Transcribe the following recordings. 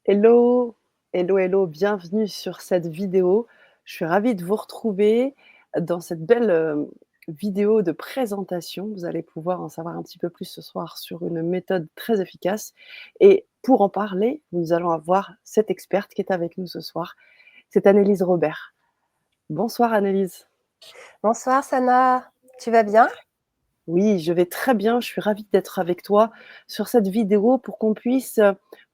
Hello, hello, hello, bienvenue sur cette vidéo. Je suis ravie de vous retrouver dans cette belle, vidéo de présentation. Vous allez pouvoir en savoir un petit peu plus ce soir sur une méthode très efficace et pour en parler, nous allons avoir cette experte qui est avec nous ce soir. C'est Annelise Robert. Bonsoir Annelise. Bonsoir Sana, tu vas bien? Oui, je vais très bien. Je suis ravie d'être avec toi sur cette vidéo pour qu'on puisse,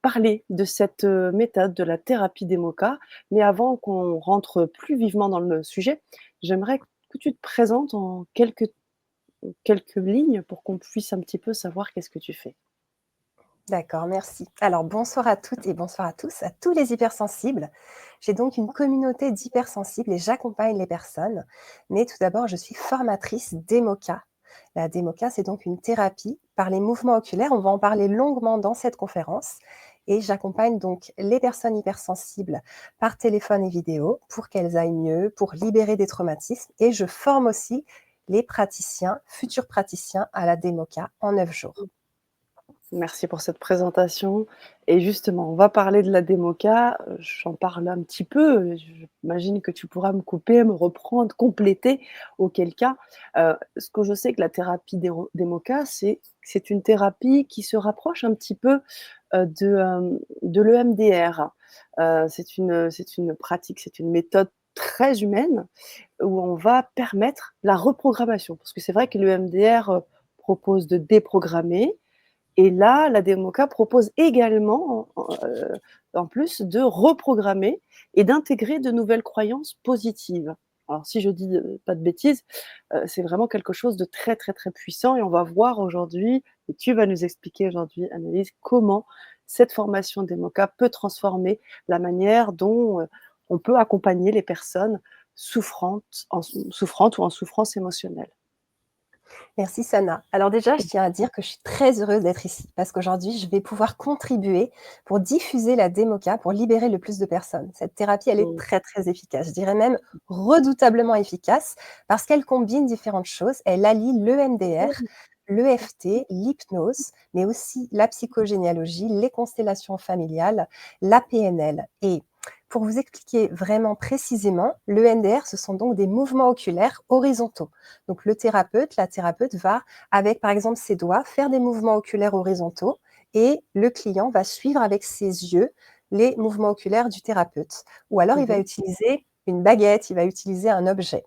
parler de cette, méthode de la thérapie des mots-cas. Mais avant qu'on rentre plus vivement dans le sujet, j'aimerais que tu te présentes en quelques lignes pour qu'on puisse un petit peu savoir qu'est-ce que tu fais. D'accord, merci. Alors bonsoir à toutes et bonsoir à tous, à tous les hypersensibles. J'ai donc une communauté d'hypersensibles et j'accompagne les personnes. Mais tout d'abord, je suis formatrice d'EMOCA. La DEMOCA, c'est donc une thérapie par les mouvements oculaires. On va en parler longuement dans cette conférence. Et j'accompagne donc les personnes hypersensibles par téléphone et vidéo pour qu'elles aillent mieux, pour libérer des traumatismes. Et je forme aussi les praticiens, futurs praticiens à la DEMOCA en 9 jours. Merci pour cette présentation et justement, on va parler de la démoca, j'en parle un petit peu, j'imagine que tu pourras me couper, me reprendre, compléter, auquel cas, ce que je sais que la thérapie démoca, c'est une thérapie qui se rapproche un petit peu, de l'EMDR. C'est une pratique, c'est une méthode très humaine où on va permettre la reprogrammation. Parce que c'est vrai que l'EMDR, propose de déprogrammer et là, la Démoca propose également, en plus de reprogrammer et d'intégrer de nouvelles croyances positives. Alors si je dis, pas de bêtises, c'est vraiment quelque chose de très, très, très puissant et on va voir aujourd'hui et tu vas nous expliquer aujourd'hui, Annelise, comment cette formation Démoca peut transformer la manière dont, on peut accompagner les personnes souffrantes ou en souffrance émotionnelle. Merci Sana. Alors déjà, je tiens à dire que je suis très heureuse d'être ici parce qu'aujourd'hui, je vais pouvoir contribuer pour diffuser la démoca, pour libérer le plus de personnes. Cette thérapie, elle est Mmh. très, très efficace. Je dirais même redoutablement efficace parce qu'elle combine différentes choses. Elle allie l'EMDR, l'EFT, l'hypnose, mais aussi la psychogénéalogie, les constellations familiales, la PNL. Et pour vous expliquer vraiment précisément, l'EMDR, ce sont donc des mouvements oculaires horizontaux. Donc la thérapeute va, avec par exemple ses doigts, faire des mouvements oculaires horizontaux et le client va suivre avec ses yeux les mouvements oculaires du thérapeute. Ou alors il va Mmh. utiliser une baguette, il va utiliser un objet.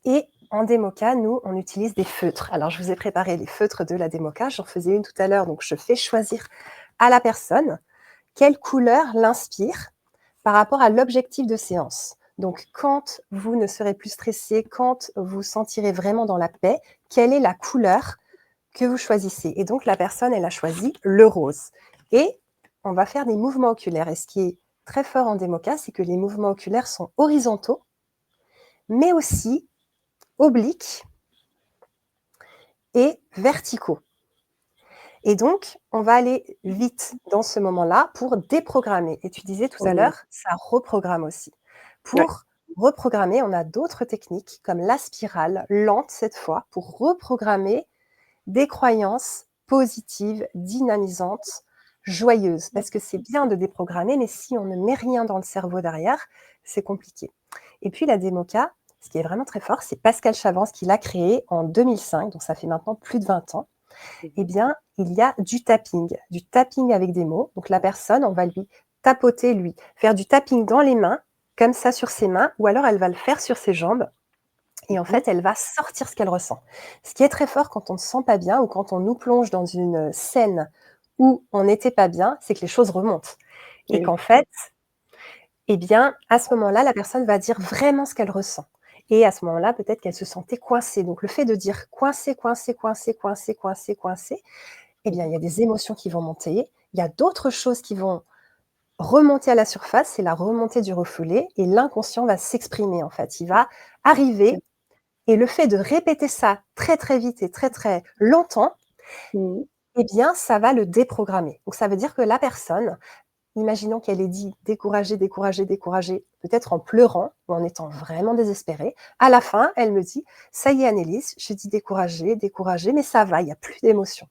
Et en démoca, nous, on utilise des feutres. Alors, je vous ai préparé les feutres de la démoca. J'en faisais une tout à l'heure. Donc, je fais choisir à la personne quelle couleur l'inspire par rapport à l'objectif de séance. Donc, quand vous ne serez plus stressé, quand vous sentirez vraiment dans la paix, quelle est la couleur que vous choisissez? Et donc, la personne, elle a choisi le rose. Et on va faire des mouvements oculaires. Et ce qui est très fort en démoca, c'est que les mouvements oculaires sont horizontaux, mais aussi obliques et verticaux. Et donc, on va aller vite dans ce moment-là pour déprogrammer. Et tu disais tout à Mmh. l'heure, ça reprogramme aussi. Ouais. Pour reprogrammer, on a d'autres techniques comme la spirale, lente cette fois, pour reprogrammer des croyances positives, dynamisantes, joyeuses. Parce que c'est bien de déprogrammer, mais si on ne met rien dans le cerveau derrière, c'est compliqué. Et puis la démoca, ce qui est vraiment très fort, c'est Pascal Chavance qui l'a créé en 2005, donc ça fait maintenant plus de 20 ans. Eh Mmh. bien, il y a du tapping avec des mots. Donc la personne, on va lui tapoter, lui faire du tapping dans les mains, comme ça sur ses mains, ou alors elle va le faire sur ses jambes. Et en Mmh. fait, elle va sortir ce qu'elle ressent. Ce qui est très fort quand on ne se sent pas bien ou quand on nous plonge dans une scène où on n'était pas bien, c'est que les choses remontent. Et Et oui. qu'en fait, eh bien, à ce moment-là, la personne va dire vraiment ce qu'elle ressent. Et à ce moment-là, peut-être qu'elle se sentait coincée. Donc le fait de dire coincé, coincé, coincé, coincé, coincé, coincé, eh bien, Mmh. il y a des émotions qui vont monter, il y a d'autres choses qui vont remonter à la surface, c'est la remontée du refoulé et l'inconscient va s'exprimer en fait. Il va arriver et le fait de répéter ça très, très vite et très, très longtemps, Mmh. eh bien, ça va le déprogrammer. Donc ça veut dire que la personne, imaginons qu'elle ait dit découragée, découragée, découragée, peut-être en pleurant ou en étant vraiment désespérée. À la fin, elle me dit: «Ça y est Annelise, j'ai dit découragée, découragée, mais ça va, il y a plus d'émotion».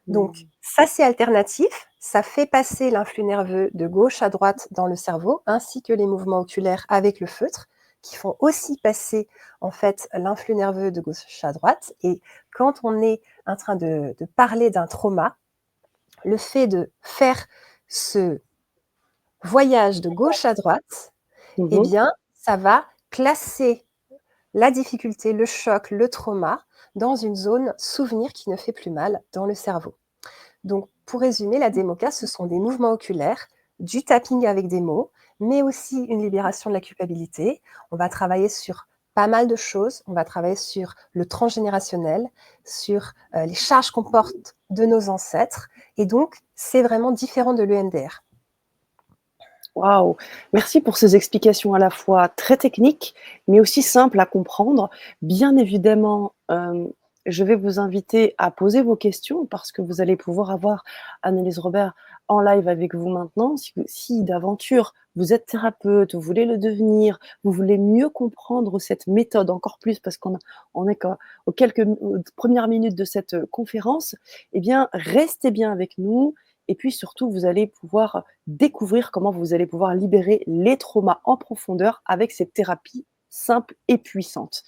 Donc Mmh. ça, c'est alternatif, ça fait passer l'influx nerveux de gauche à droite dans le cerveau, ainsi que les mouvements oculaires avec le feutre, qui font aussi passer, en fait, l'influx nerveux de gauche à droite. Et quand on est en train de parler d'un trauma, le fait de faire ce voyage de gauche à droite, Mmh eh mh. bien, ça va classer la difficulté, le choc, le trauma dans une zone souvenir qui ne fait plus mal dans le cerveau. Donc, pour résumer, la démoca, ce sont des mouvements oculaires, du tapping avec des mots, mais aussi une libération de la culpabilité. On va travailler sur pas mal de choses. On va travailler sur le transgénérationnel, sur les charges qu'on porte de nos ancêtres. Et donc, c'est vraiment différent de l'EMDR. Waouh! Merci pour ces explications à la fois très techniques, mais aussi simples à comprendre. Bien évidemment, je vais vous inviter à poser vos questions parce que vous allez pouvoir avoir Annelise Robert en live avec vous maintenant. Si d'aventure vous êtes thérapeute, vous voulez le devenir, vous voulez mieux comprendre cette méthode encore plus parce on est qu'aux aux premières minutes de cette, conférence, eh bien restez bien avec nous et puis surtout vous allez pouvoir découvrir comment vous allez pouvoir libérer les traumas en profondeur avec cette thérapie simple et puissante.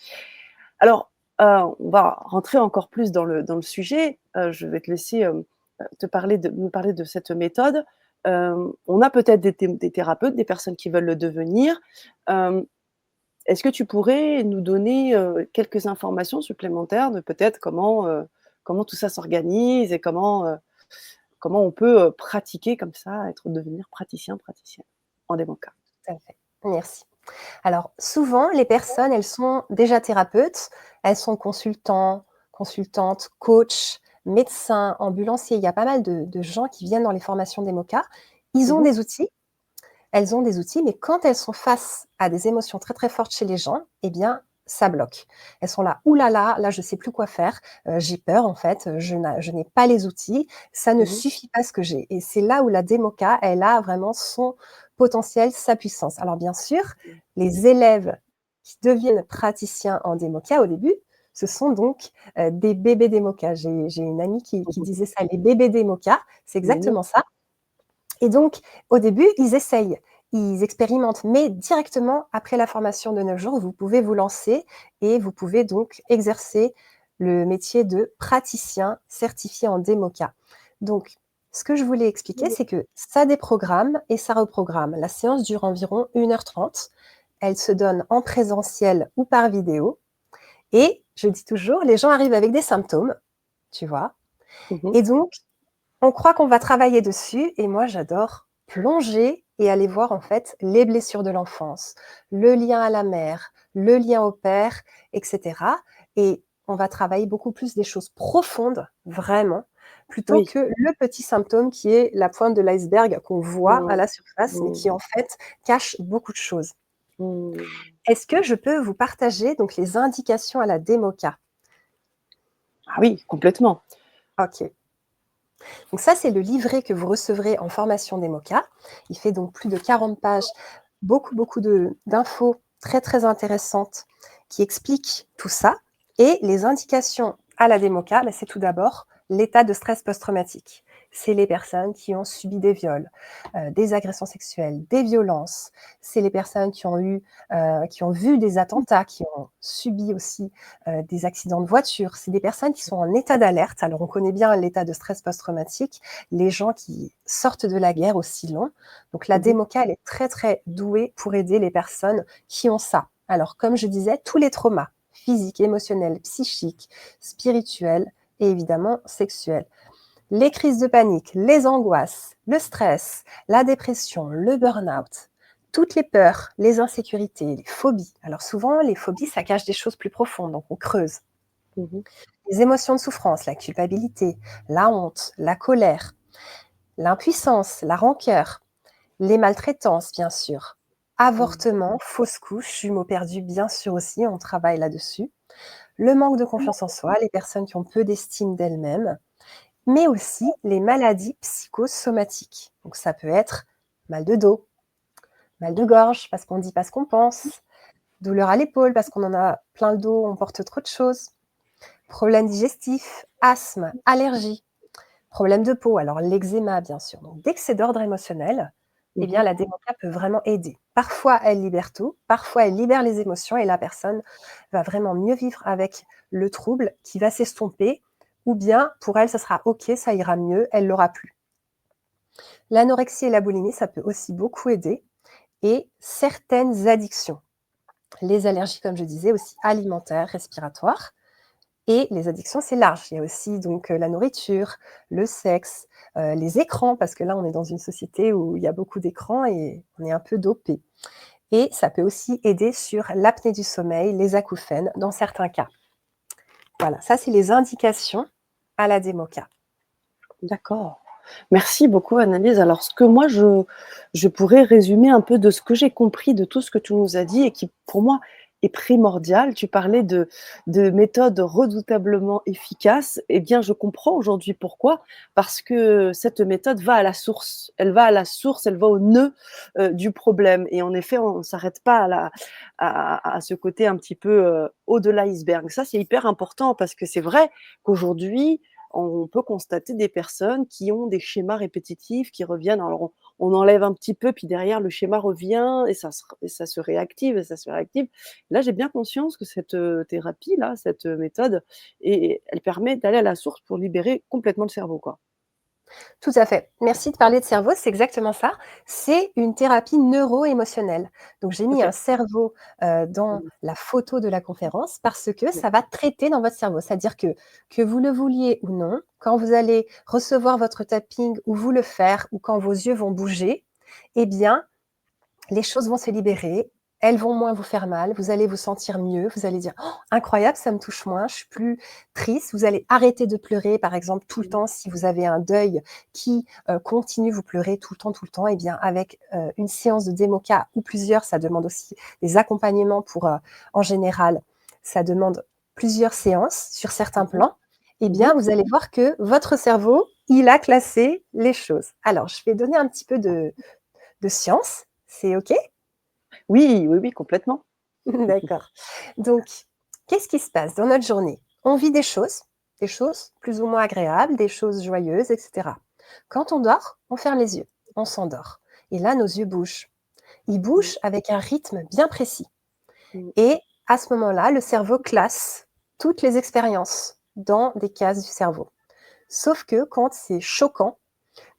Alors, on va rentrer encore plus dans le sujet. Je vais te laisser, me parler de cette méthode. On a peut-être des thérapeutes, des personnes qui veulent le devenir. Hem, Est-ce que tu pourrais nous donner, quelques informations supplémentaires de peut-être comment tout ça s'organise et comment on peut, pratiquer comme ça, devenir praticien, praticienne en démoca? Tout à fait. Merci. Alors, souvent, les personnes, elles sont déjà thérapeutes, elles sont consultantes, coachs, médecins, ambulanciers. Il y a pas mal de gens qui viennent dans les formations des MOCA. Ils ont Mmh. des outils, elles ont des outils, mais quand elles sont face à des émotions très, très fortes chez les gens, eh bien, ça bloque. Elles sont là: «Ouh là, je sais plus quoi faire, j'ai peur en fait, je n'ai pas les outils, ça ne Mmh. suffit pas ce que j'ai». Et c'est là où la démoca, elle a vraiment son potentiel, sa puissance. Alors bien sûr, Mmh. les élèves qui deviennent praticiens en démoca au début, ce sont donc, des bébés démoca. J'ai une amie qui Mmh. disait ça: «Les bébés démoca», c'est Génial. exactement ça. Et donc, au début, ils essayent, ils expérimentent, mais directement après la formation de 9 jours, vous pouvez vous lancer et vous pouvez donc exercer le métier de praticien certifié en DEMOCA. Donc, ce que je voulais expliquer, c'est que ça déprogramme et ça reprogramme. La séance dure environ 1h30. Elle se donne en présentiel ou par vidéo. Et je dis toujours, les gens arrivent avec des symptômes, tu vois. Mmh. Et donc, on croit qu'on va travailler dessus et moi j'adore plonger et aller voir en fait les blessures de l'enfance, le lien à la mère, le lien au père, et cetera. Et on va travailler beaucoup plus des choses profondes, vraiment, plutôt Oui. que le petit symptôme qui est la pointe de l'iceberg qu'on voit à Mmh. la surface, mais qui Mmh. en fait cache beaucoup de choses. Mmh. Est-ce que je peux vous partager donc les indications à la démoca? Ah oui, complètement. OK. Donc ça, c'est le livret que vous recevrez en formation DEMOCA. Il fait donc plus de 40 pages, beaucoup d'infos très, très intéressantes qui expliquent tout ça. Et les indications à la DEMOCA, bah, c'est tout d'abord l'état de stress post-traumatique. C'est les personnes qui ont subi des viols, des agressions sexuelles, des violences. C'est les personnes qui ont vu des attentats, qui ont subi aussi des accidents de voiture. C'est des personnes qui sont en état d'alerte. Alors, on connaît bien l'état de stress post-traumatique, les gens qui sortent de la guerre aussi long. Donc, la Mmh. DEMOCA, elle est très, très douée pour aider les personnes qui ont ça. Alors, comme je disais, tous les traumas, physiques, émotionnels, psychiques, spirituels et évidemment sexuels. Les crises de panique, les angoisses, le stress, la dépression, le burn-out, toutes les peurs, les insécurités, les phobies. Alors souvent, les phobies, ça cache des choses plus profondes, donc on creuse. Mmh. Les émotions de souffrance, la culpabilité, la honte, la colère, l'impuissance, la rancœur, les maltraitances, bien sûr. Mmh. Avortement, fausse couche, jumeaux perdus, bien sûr aussi, on travaille là-dessus. Le manque de confiance en soi, les personnes qui ont peu d'estime d'elles-mêmes, mais aussi les maladies psychosomatiques. Donc ça peut être mal de dos, mal de gorge parce qu'on dit pas ce qu'on pense, douleur à l'épaule parce qu'on en a plein le dos, on porte trop de choses, problèmes digestifs, asthme, allergies, Problème de peau, alors l'eczéma, bien sûr. Donc dès que c'est d'ordre émotionnel, eh bien Mmh. la démoca peut vraiment aider. Parfois, elle libère tout, parfois elle libère les émotions et la personne va vraiment mieux vivre avec le trouble qui va s'estomper ou bien pour elle, ça sera OK, ça ira mieux, elle l'aura plus. L'anorexie et la boulimie, ça peut aussi beaucoup aider et certaines addictions. Les allergies, comme je disais, aussi alimentaires, respiratoires. Et les addictions, c'est large. Il y a aussi donc la nourriture, le sexe, les écrans, parce que là, on est dans une société où il y a beaucoup d'écrans et on est un peu dopé. Et ça peut aussi aider sur l'apnée du sommeil, les acouphènes, dans certains cas. Voilà, ça, c'est les indications à la démoca. D'accord. Merci beaucoup Annelise. Alors ce que moi je pourrais résumer un peu de ce que j'ai compris de tout ce que tu nous as dit et qui pour moi est primordial. Tu parlais de méthodes redoutablement efficaces. Eh bien, je comprends aujourd'hui pourquoi. Parce que cette méthode va à la source. Elle va à la source, elle va au nœud, du problème et en effet, on ne s'arrête pas à ce côté un petit peu, haut de l'iceberg. Ça, c'est hyper important parce que c'est vrai qu'aujourd'hui, on peut constater des personnes qui ont des schémas répétitifs qui reviennent. Alors on enlève un petit peu, puis derrière le schéma revient et ça se réactive et ça se réactive. Là, j'ai bien conscience que cette, thérapie-là, cette, méthode et elle permet d'aller à la source pour libérer complètement le cerveau, quoi. Tout à fait. Merci de parler de cerveau, c'est exactement ça. C'est une thérapie neuro-émotionnelle. Donc j'ai mis un OK. cerveau, dans Mmh. la photo de la conférence parce que ça va traiter dans votre cerveau. C'est-à-dire que vous le vouliez ou non, quand vous allez recevoir votre tapping ou vous le faire ou quand vos yeux vont bouger, eh bien, les choses vont se libérer, elles vont moins vous faire mal, vous allez vous sentir mieux, vous allez dire: «Oh, incroyable, ça me touche moins, je suis plus triste». Vous allez arrêter de pleurer, par exemple, tout le Mmh. temps. Si vous avez un deuil qui, continue, vous pleurez tout le temps, eh bien, avec, une séance de démoca ou plusieurs, ça demande aussi des accompagnements pour, en général, ça demande plusieurs séances sur certains Mmh. plans, eh Mmh. bien, vous allez voir que votre cerveau, il a classé les choses. Alors, je vais donner un petit peu de science, c'est OK? Oui, oui, oui, complètement. D'accord. Donc, qu'est-ce qui se passe dans notre journée? On vit des choses plus ou moins agréables, des choses joyeuses, et cetera. Quand on dort, on ferme les yeux, on s'endort et là, nos yeux bougent. Ils Mmh. bougent avec un rythme bien précis Mmh. et à ce moment-là, le cerveau classe toutes les expériences dans des cases du cerveau. Sauf que quand c'est choquant,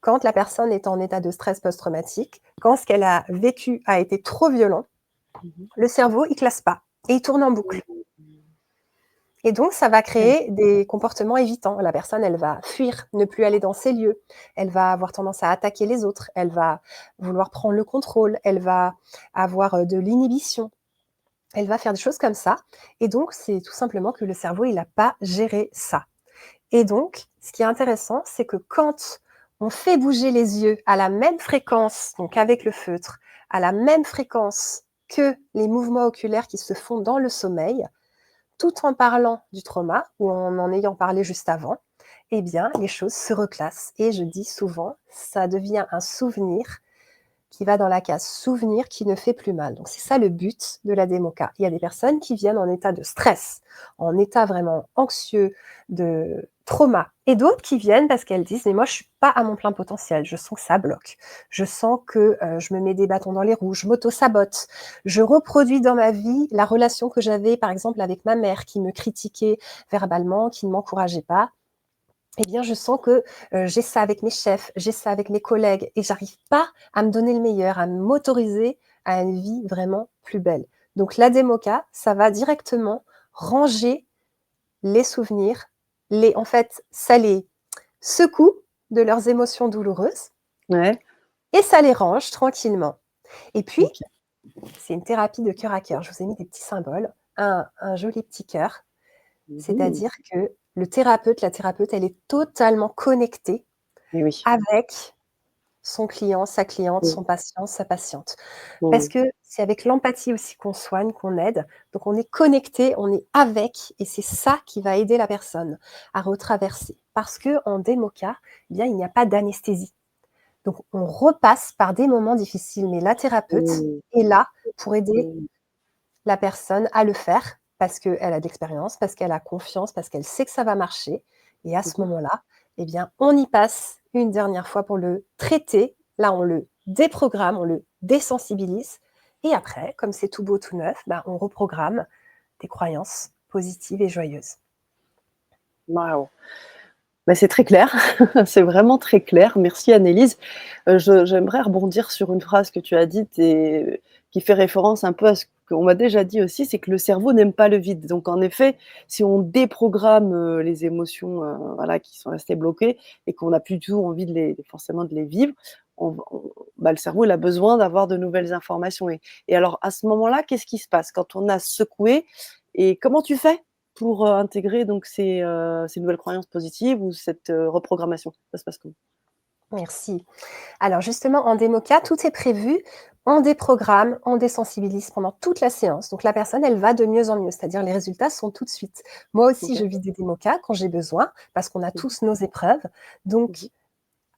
quand la personne est en état de stress post-traumatique, quand ce qu'elle a vécu a été trop violent, Mmh. le cerveau, il classe pas et il tourne en boucle. Mmh. Et donc, ça va Mmh. créer des comportements évitants. La personne, elle va fuir, ne plus aller dans ces lieux. Elle va avoir tendance à attaquer les autres. Elle va vouloir prendre le contrôle. Elle va avoir de l'inhibition. Elle va faire des choses comme ça. Et donc, c'est tout simplement que le cerveau, il n'a pas géré ça. Et donc, ce qui est intéressant, c'est que quand on fait bouger les yeux à la même fréquence, donc avec le feutre, à la même fréquence que les mouvements oculaires qui se font dans le sommeil, tout en parlant du trauma ou en ayant parlé juste avant, eh bien, les choses se reclassent. Et je dis souvent, ça devient un souvenir qui va dans la case souvenir qui ne fait plus mal. Donc, c'est ça le but de la démoca. Il y a des personnes qui viennent en état de stress, en état vraiment anxieux, de trauma, et d'autres qui viennent parce qu'elles disent, mais moi, je suis pas à mon plein potentiel. Je sens que ça bloque. Je sens que je me mets des bâtons dans les roues. Je m'auto-sabote. Je reproduis dans ma vie la relation que j'avais, par exemple, avec ma mère qui me critiquait verbalement, qui ne m'encourageait pas. Eh bien, je sens que, j'ai ça avec mes chefs, j'ai ça avec mes collègues et j'arrive pas à me donner le meilleur, à m'autoriser à une vie vraiment plus belle. Donc la démoca, ça va directement ranger les souvenirs, les en fait, ça les secoue de leurs émotions douloureuses Ouais. et ça les range tranquillement. Et puis, OK. c'est une thérapie de cœur à cœur. Je vous ai mis des petits symboles, un joli petit cœur, Mmh. c'est-à-dire que le thérapeute, la thérapeute, elle est totalement connectée Et oui. avec son client, sa cliente, Mmh. son patient, sa patiente. Parce Mmh. que c'est avec l'empathie aussi qu'on soigne, qu'on aide. Donc on est connecté, on est avec et c'est ça qui va aider la personne à retraverser. Parce qu'en démoca, eh bien, il n'y a pas d'anesthésie. Donc on repasse par des moments difficiles, mais la thérapeute Mmh. est là pour aider Mmh. la personne à le faire parce qu'elle a de l'expérience, parce qu'elle a confiance, parce qu'elle sait que ça va marcher et à ce Mmh. moment-là, eh bien, on y passe une dernière fois pour le traiter. Là, on le déprogramme, on le désensibilise. Et après, comme c'est tout beau, tout neuf, ben, on reprogramme des croyances positives et joyeuses. Waouh! Bah, c'est très clair, c'est vraiment très clair. Merci Annelise. J'aimerais rebondir sur une phrase que tu as dite et qui fait référence un peu à ce qu'on m'a déjà dit aussi, c'est que le cerveau n'aime pas le vide. Donc en effet, si on déprogramme, les émotions, voilà, qui sont restées bloquées et qu'on n'a plus du tout envie de les vivre, bah, le cerveau, il a besoin d'avoir de nouvelles informations et alors à ce moment-là, qu'est-ce qui se passe? Quand on a secoué et comment tu fais pour, intégrer donc ces nouvelles croyances positives ou cette, reprogrammation? Ça se passe comment? Merci. Alors justement, en démoca, tout est prévu. On déprogramme, on désensibilise pendant toute la séance. Donc la personne, elle va de mieux en mieux, c'est-à-dire les résultats sont tout de suite. Moi aussi, je OK. vis des démocas quand j'ai besoin, parce qu'on a Mmh mh. tous nos épreuves. Mmh. Donc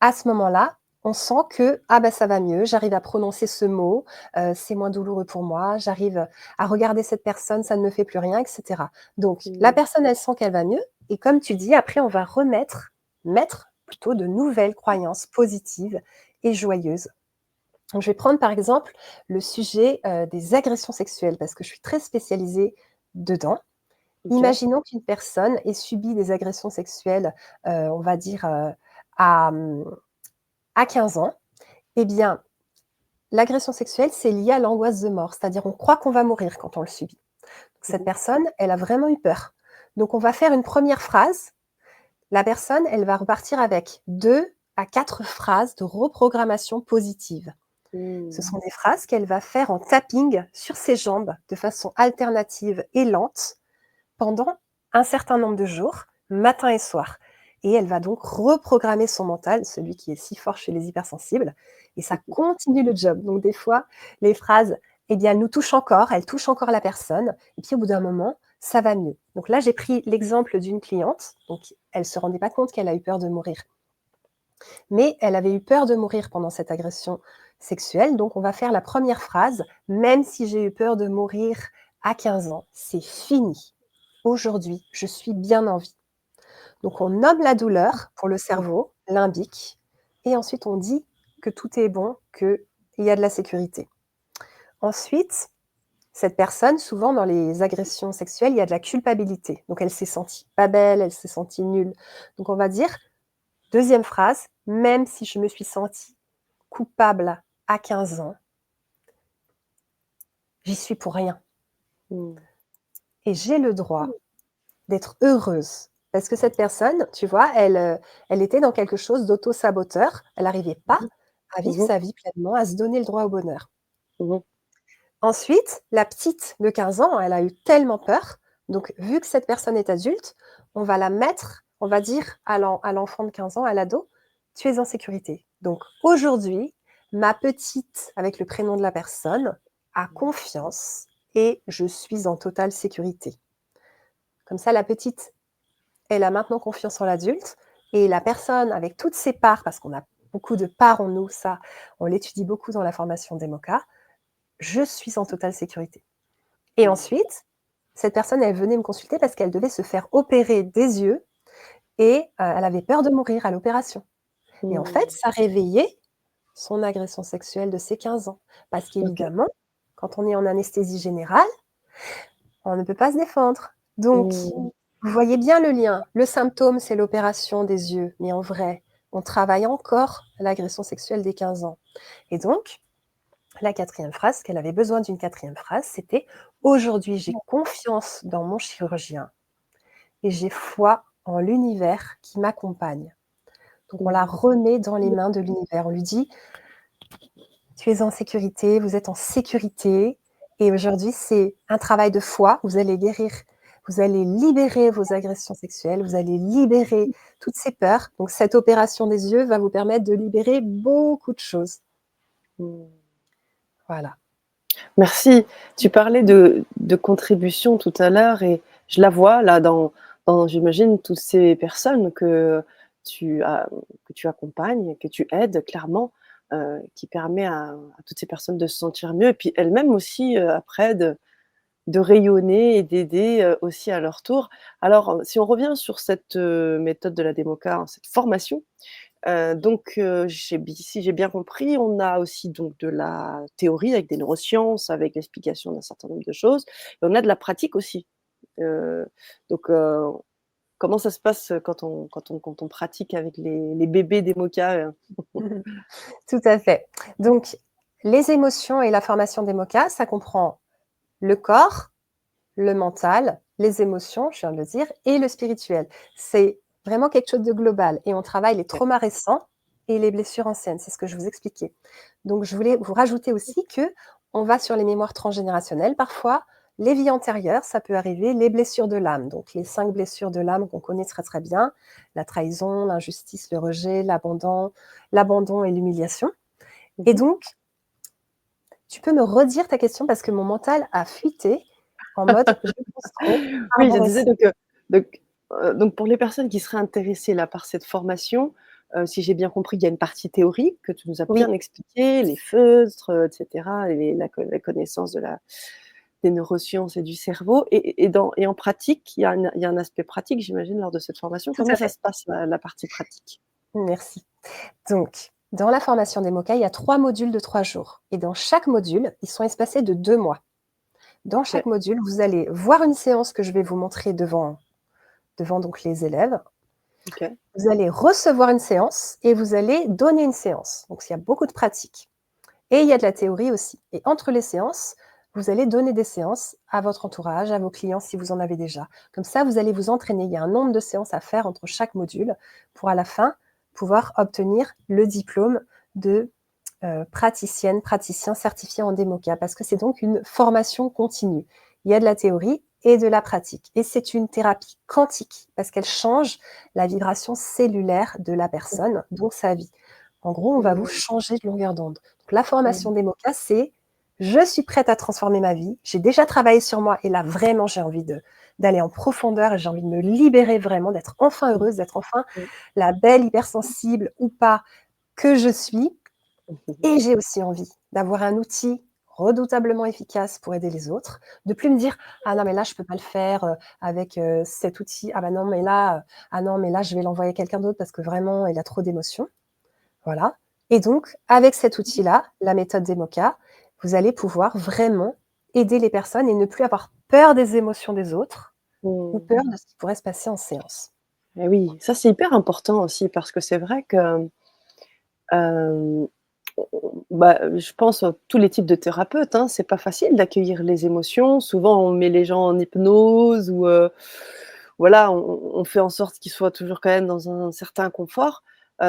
à ce moment-là, on sent que ah ben ça va mieux, j'arrive à prononcer ce mot, c'est moins douloureux pour moi, j'arrive à regarder cette personne, ça ne me fait plus rien, et cetera. Donc la Mmh. personne, elle sent qu'elle va mieux et comme tu dis, après on va mettre plutôt de nouvelles croyances positives et joyeuses. Donc je vais prendre par exemple le sujet, des agressions sexuelles parce que je suis très spécialisée dedans. OK. Imaginons qu'une personne ait subi des agressions sexuelles, on va dire, à, à 15 ans, eh bien, l'agression sexuelle, c'est lié à l'angoisse de mort, c'est-à-dire on croit qu'on va mourir quand on le subit. Donc, Mmh cette mh. personne, elle a vraiment eu peur. Donc on va faire une première phrase. La personne, elle va repartir avec 2 à 4 phrases de reprogrammation positive. Ce Mmh. sont des phrases qu'elle va faire en tapping sur ses jambes de façon alternative et lente pendant un certain nombre de jours, matin et soir. Et elle va donc reprogrammer son mental, celui qui est si fort chez les hypersensibles, et ça Mmh. continue le job. Donc des fois, les phrases, eh bien, elles nous touchent encore, elles touchent encore la personne, et puis au bout d'un moment, ça va mieux. Donc là, j'ai pris l'exemple d'une cliente, donc elle ne se rendait pas compte qu'elle a eu peur de mourir, mais elle avait eu peur de mourir pendant cette agression sexuelle. Donc on va faire la première phrase, même si j'ai eu peur de mourir à 15 ans, c'est fini. Aujourd'hui, je suis bien en vie. Donc on nomme la douleur pour le Mmh. cerveau, limbique, et ensuite on dit que tout est bon, qu'il y a de la sécurité. Ensuite, cette personne, souvent dans les agressions sexuelles, il y a de la culpabilité. Donc elle s'est sentie pas belle, elle s'est sentie nulle. Donc on va dire, deuxième phrase, même si je me suis sentie coupable à 15 ans, j'y suis pour rien. Mmh. Et j'ai le droit d'être heureuse. Parce que cette personne, tu vois, elle était dans quelque chose d'auto-saboteur. Elle n'arrivait pas Mmh. à vivre Mmh. sa vie pleinement, à se donner le droit au bonheur. Mmh. Ensuite, la petite de 15 ans, elle a eu tellement peur. Donc, vu que cette personne est adulte, on va la mettre, on va dire à l'enfant de 15 ans, à l'ado, tu es en sécurité. Donc, aujourd'hui, ma petite, avec le prénom de la personne, a confiance et je suis en totale sécurité. Comme ça, la petite, elle a maintenant confiance en l'adulte et la personne avec toutes ses parts, parce qu'on a beaucoup de parts en nous, ça, on l'étudie beaucoup dans la formation des MOCA, je suis en totale sécurité. Et Mmh. ensuite, cette personne, elle venait me consulter parce qu'elle devait se faire opérer des yeux et elle avait peur de mourir à l'opération. Et en fait, Mmh. ça réveillait son agression sexuelle de ses 15 ans. Parce OK. qu'évidemment, quand on est en anesthésie générale, on ne peut pas se défendre. Donc, Mmh. vous voyez bien le lien. Le symptôme, c'est l'opération des yeux. Mais en vrai, on travaille encore l'agression sexuelle des 15 ans. Et donc, la quatrième phrase, qu'elle avait besoin d'une quatrième phrase, c'était aujourd'hui, j'ai confiance dans mon chirurgien et j'ai foi en l'univers qui m'accompagne. Donc, on la Mmh. remet dans les mains de l'univers. On lui dit, tu es en sécurité, vous êtes en sécurité. Et aujourd'hui, c'est un travail de foi. Vous allez guérir, vous allez libérer vos agressions sexuelles, vous allez libérer toutes ces peurs. Donc, cette opération des yeux va vous permettre de libérer beaucoup de choses. Mmh. Voilà. Merci. Tu parlais de contribution tout à l'heure et je la vois là dans j'imagine toutes ces personnes que tu accompagnes, que tu aides clairement, qui permet à toutes ces personnes de se sentir mieux et puis elles-mêmes aussi, après de rayonner et d'aider, aussi à leur tour. Alors, si on revient sur cette, méthode de la démoca, hein, cette formation, donc, si j'ai bien compris, on a aussi donc de la théorie avec des neurosciences, avec l'explication d'un certain nombre de choses et on a de la pratique aussi. Heu, donc, comment ça se passe, quand on pratique avec les bébés démoca, Tout à fait. Donc, les émotions et la formation des MOCA, ça comprend le corps, le mental, les émotions, je viens de le dire, et le spirituel. C'est vraiment quelque chose de global et on travaille les OK. traumas récents et les blessures anciennes, c'est ce que je vous expliquais. Donc je voulais vous rajouter aussi que on va sur les mémoires transgénérationnelles parfois, les vies antérieures, ça peut arriver, les blessures de l'âme, donc les 5 blessures de l'âme qu'on connaît très, très bien, la trahison, l'injustice, le rejet, l'abandon et l'humiliation. Et Mmh. donc, tu peux me redire ta question parce que mon mental a fuité en mode: «Je pense trop, Oui, je pardon disais aussi». donc donc pour les personnes qui seraient intéressées là par cette formation, si j'ai bien compris, il y a une partie théorique que tu nous as Oui, bien expliqué, les feutres, et cetera et la connaissance des neurosciences et du cerveau et en pratique, il y a un aspect pratique, j'imagine, lors de cette formation. tout Comment à ça fait. se passe la partie pratique? Merci. Donc, dans la formation des MOCA, il y a 3 modules de 3 jours et dans chaque module, ils sont espacés de 2 mois. Dans chaque OK, module, vous allez voir une séance que je vais vous montrer devant donc les élèves. OK. Vous allez recevoir une séance et vous allez donner une séance. Donc, il y a beaucoup de pratique. Et il y a de la théorie aussi. Et entre les séances, vous allez donner des séances à votre entourage, à vos clients si vous en avez déjà. Comme ça, vous allez vous entraîner. Il y a un nombre de séances à faire entre chaque module pour à la fin pouvoir obtenir le diplôme de praticienne, praticien certifié en démoca, parce que c'est donc une formation continue. Il y a de la théorie et de la pratique. Et c'est une thérapie quantique, parce qu'elle change la vibration cellulaire de la personne, donc sa vie. En gros, on va vous Mmh, changer de longueur d'onde. Donc, la formation mmh, démoca, c'est je suis prête à transformer ma vie, j'ai déjà travaillé sur moi et là vraiment j'ai envie d'aller en profondeur et j'ai envie de me libérer vraiment, d'être enfin mmh, heureuse, d'être enfin mmh, la belle hypersensible ou pas que je suis, mmh. et j'ai aussi envie d'avoir un outil redoutablement efficace pour aider les autres, de plus me dire: «Ah non mais là je peux pas le faire, avec, cet outil. Ah bah non mais là, ah non mais là je vais l'envoyer à quelqu'un d'autre parce que vraiment il a trop d'émotions». Voilà, et donc avec cet outil-là, la méthode DEMOCA, vous allez pouvoir vraiment aider les personnes et ne plus avoir peur des émotions des autres ou Mmh. peur de ce qui pourrait se passer en séance. Et oui, ça c'est hyper important aussi parce que c'est vrai que, hem, bah, je pense à tous les types de thérapeutes, hein, c'est pas facile d'accueillir les émotions. Souvent, on met les gens en hypnose ou, voilà, on fait en sorte qu'ils soient toujours quand même dans un certain confort.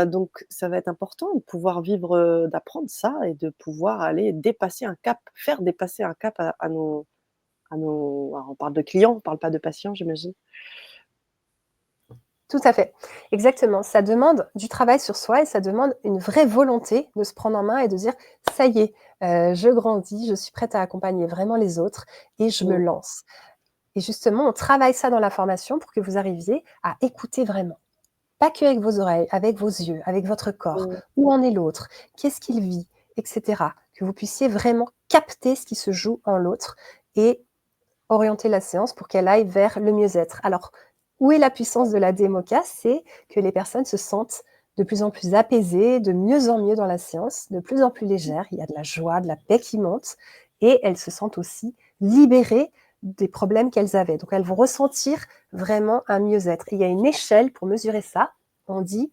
Donc ça va être important de pouvoir vivre, d'apprendre ça et de pouvoir aller dépasser un cap, faire dépasser un cap à nos alors on parle de clients, on parle pas de patients, j'imagine? Tout à fait, exactement. Ça demande du travail sur soi et ça demande une vraie volonté de se prendre en main et de dire: «Ça y est, je grandis, je suis prête à accompagner vraiment les autres et je me Mmh, lance». Et justement, on travaille ça dans la formation pour que vous arriviez à écouter vraiment. Pas qu'avec vos oreilles, avec vos yeux, avec votre corps. mmh, Où en est l'autre? Qu'est-ce qu'il vit? Et cetera. Que vous puissiez vraiment capter ce qui se joue en l'autre et orienter la séance pour qu'elle aille vers le mieux-être. Alors, où est la puissance de la démoca? C'est que les personnes se sentent de plus en plus apaisées, de mieux en mieux dans la séance, de plus en plus légères. Il y a de la joie, de la paix qui monte et elles se sentent aussi libérées des problèmes qu'elles avaient. Donc, elles vont ressentir vraiment un mieux-être. Il y a une échelle pour mesurer ça. On dit: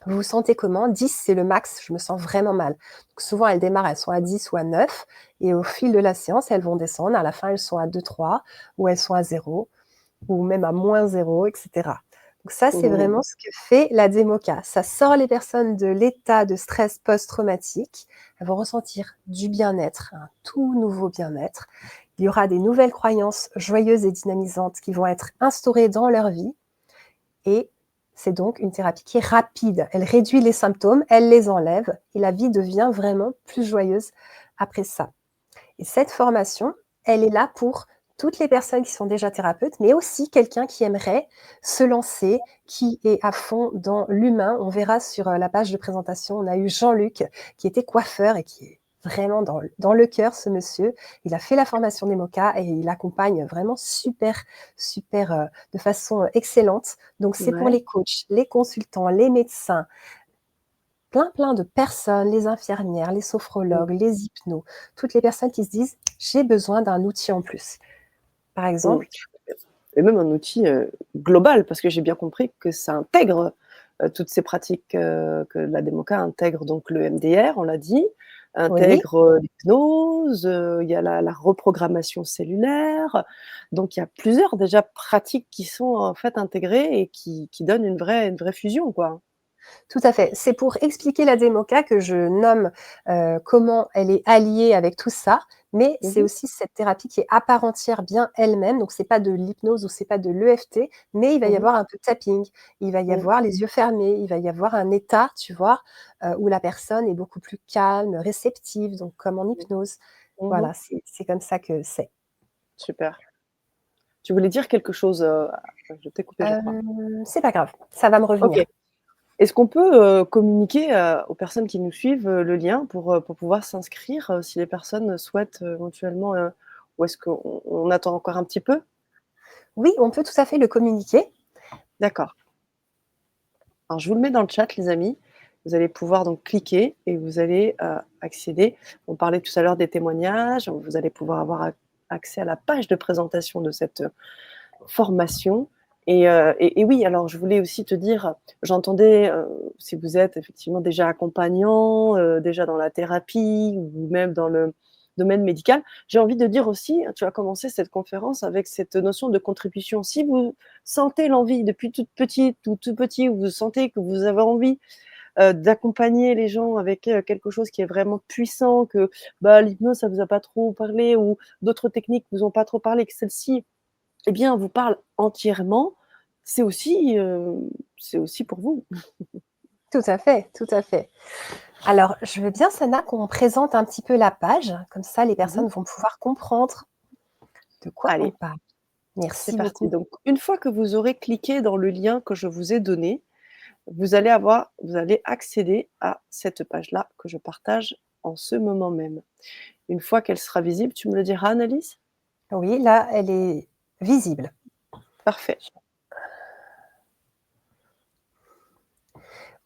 «Vous vous sentez comment?» 10, c'est le max, je me sens vraiment mal. Donc souvent, elles démarrent, elles sont à 10 ou à 9 et au fil de la séance, elles vont descendre. À la fin, elles sont à 2, 3 ou elles sont à 0 ou même à -0 et cetera. Donc ça, c'est mmh. vraiment ce que fait la démoca. Ça sort les personnes de l'état de stress post-traumatique. Elles vont ressentir du bien-être, un tout nouveau bien-être. Il y aura des nouvelles croyances joyeuses et dynamisantes qui vont être instaurées dans leur vie et c'est donc une thérapie qui est rapide. Elle réduit les symptômes, elle les enlève et la vie devient vraiment plus joyeuse après ça. Et cette formation, elle est là pour toutes les personnes qui sont déjà thérapeutes, mais aussi quelqu'un qui aimerait se lancer, qui est à fond dans l'humain. On verra sur la page de présentation, on a eu Jean-Luc qui était coiffeur et qui est vraiment dans le cœur, ce monsieur. Il a fait la formation d'EMOCA et il accompagne vraiment super, super, de façon excellente. Donc, c'est pour Ouais. les coachs, les consultants, les médecins, plein, plein de personnes, les infirmières, les Mmh. sophrologues, les hypnos, toutes les personnes qui se disent: «J'ai besoin d'un outil en plus». Par Mmh. exemple, Et même un outil, global parce que j'ai bien compris que ça intègre, toutes ces pratiques, que la démoca intègre donc le MDR, on l'a dit, oui. intègre, l'hypnose, il y a la reprogrammation cellulaire. Donc il y a plusieurs déjà pratiques qui sont en fait intégrées et qui donnent une vraie fusion, quoi. Tout à fait. C'est pour expliquer la démoca que je nomme, comment elle est alliée avec tout ça, mais Mmh c'est mh. aussi cette thérapie qui est à part entière bien elle-même, donc c'est pas de l'hypnose ou c'est pas de l'EFT, mais il va y Mmh. avoir un peu de tapping, il va y Mmh. avoir les yeux fermés, il va y avoir un état, tu vois, où la personne est beaucoup plus calme, réceptive, donc comme en Mmh. hypnose. Mmh. Voilà, c'est comme ça que c'est. Super. Tu voulais dire quelque chose, je t'ai coupé, je crois. C'est pas grave, ça va me OK. revenir. Est-ce qu'on peut, communiquer, aux personnes qui nous suivent, le lien pour pouvoir s'inscrire, si les personnes souhaitent, éventuellement, ou est-ce qu'on attend encore un petit peu? Oui, on peut tout à fait le communiquer. D'accord. Alors je vous le mets dans le chat les amis. Vous allez pouvoir donc cliquer et vous allez, accéder. On parlait tout à l'heure des témoignages, vous allez pouvoir avoir accès à la page de présentation de cette, formation. Et oui, alors je voulais aussi te dire, j'entendais, si vous êtes effectivement déjà accompagnant, déjà dans la thérapie ou même dans le domaine médical, j'ai envie de dire aussi, tu as commencé cette conférence avec cette notion de contribution. Si vous sentez l'envie depuis toute petite ou tout petit, ou vous sentez que vous avez envie, d'accompagner les gens avec, quelque chose qui est vraiment puissant, que, bah, l'hypnose ça vous a pas trop parlé ou d'autres techniques vous ont pas trop parlé, que celle-ci eh bien, vous parle entièrement, c'est aussi, c'est aussi pour vous. Tout à fait, tout à fait. Alors, je veux bien, Sana, qu'on présente un petit peu la page, comme ça les Mmh. personnes vont pouvoir comprendre de quoi on Allez, parle. c'est Merci parti. beaucoup. Donc une fois que vous aurez cliqué dans le lien que je vous ai donné, vous allez accéder à cette page-là que je partage en ce moment même. Une fois qu'elle sera visible, tu me le diras, Annalise? Oui, là, elle est visible. Parfait.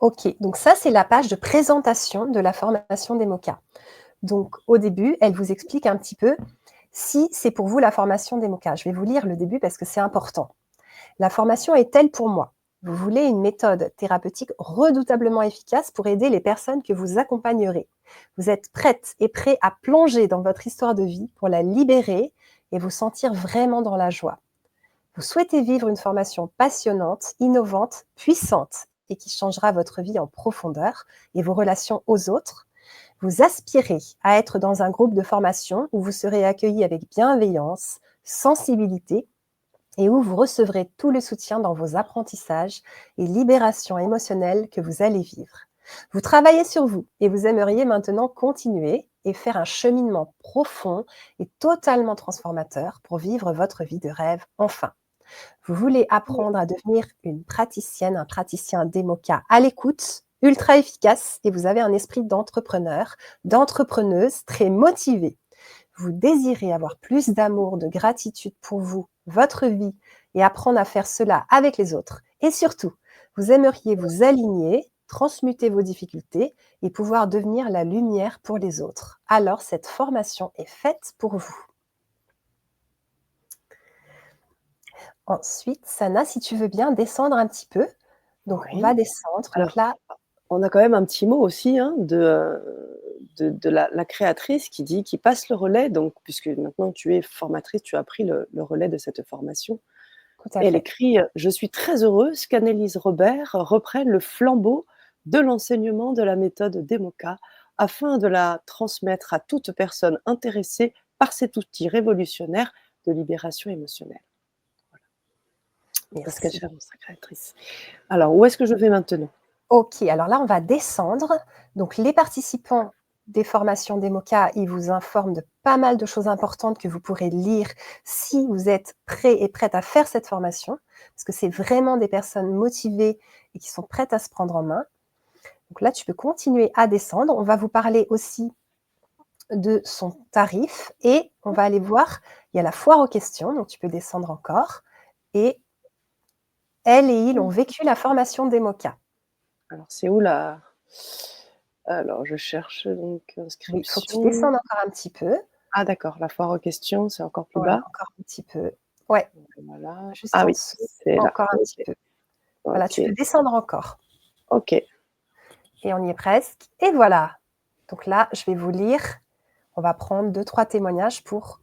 OK, donc ça, c'est la page de présentation de la formation des MOCA. Donc, au début, elle vous explique un petit peu si c'est pour vous la formation des MOCA. Je vais vous lire le début parce que c'est important. La formation est-elle pour moi? Vous voulez une méthode thérapeutique redoutablement efficace pour aider les personnes que vous accompagnerez. Vous êtes prête et prêt à plonger dans votre histoire de vie pour la libérer et vous sentir vraiment dans la joie. Vous souhaitez vivre une formation passionnante, innovante, puissante et qui changera votre vie en profondeur et vos relations aux autres. Vous aspirez à être dans un groupe de formation où vous serez accueilli avec bienveillance, sensibilité et où vous recevrez tout le soutien dans vos apprentissages et libération émotionnelle que vous allez vivre. Vous travaillez sur vous et vous aimeriez maintenant continuer et faire un cheminement profond et totalement transformateur pour vivre votre vie de rêve enfin. Vous voulez apprendre à devenir une praticienne, un praticien démoca à l'écoute, ultra efficace et vous avez un esprit d'entrepreneur, d'entrepreneuse très motivé. Vous désirez avoir plus d'amour, de gratitude pour vous, votre vie et apprendre à faire cela avec les autres. Et surtout, vous aimeriez vous aligner, transmuter vos difficultés et pouvoir devenir la lumière pour les autres. Alors cette formation est faite pour vous. Ensuite, Sana, si tu veux bien descendre un petit peu. Donc on va Oui. descendre. Donc Alors, là, on a quand même un petit mot aussi, hein, de la créatrice qui passe le relais, donc puisque maintenant tu es formatrice, tu as pris le relais de cette formation. tout à Et elle fait. écrit, «Je suis très heureuse qu'Annelise Robert reprenne le flambeau de l'enseignement de la méthode DEMOCA afin de la transmettre à toute personne intéressée par cet outil révolutionnaire de libération émotionnelle». Parce qu'elle Merci. cherche sa créatrice. Alors, où est-ce que je vais maintenant? OK, alors là, on va descendre. Donc les participants des formations DEMOCA, ils vous informent de pas mal de choses importantes que vous pourrez lire si vous êtes prêt et prête à faire cette formation, parce que c'est vraiment des personnes motivées et qui sont prêtes à se prendre en main. Donc là, tu peux continuer à descendre. On va vous parler aussi de son tarif et on va aller voir, il y a la foire aux questions, donc tu peux descendre encore et elle et ils ont vécu la formation Demoka. Alors c'est où la alors je cherche donc Oui, il faut que tu inscription. descendes encore un petit peu. Ah d'accord, la foire aux questions, c'est encore plus Voilà, bas. encore un petit peu. Ouais, Voilà. juste Ah en oui, dessous, c'est là. encore un petit OK, peu. Voilà, tu OK, peux descendre encore OK. et on y est presque et voilà. Donc là, je vais vous lire, on va prendre 2-3 témoignages pour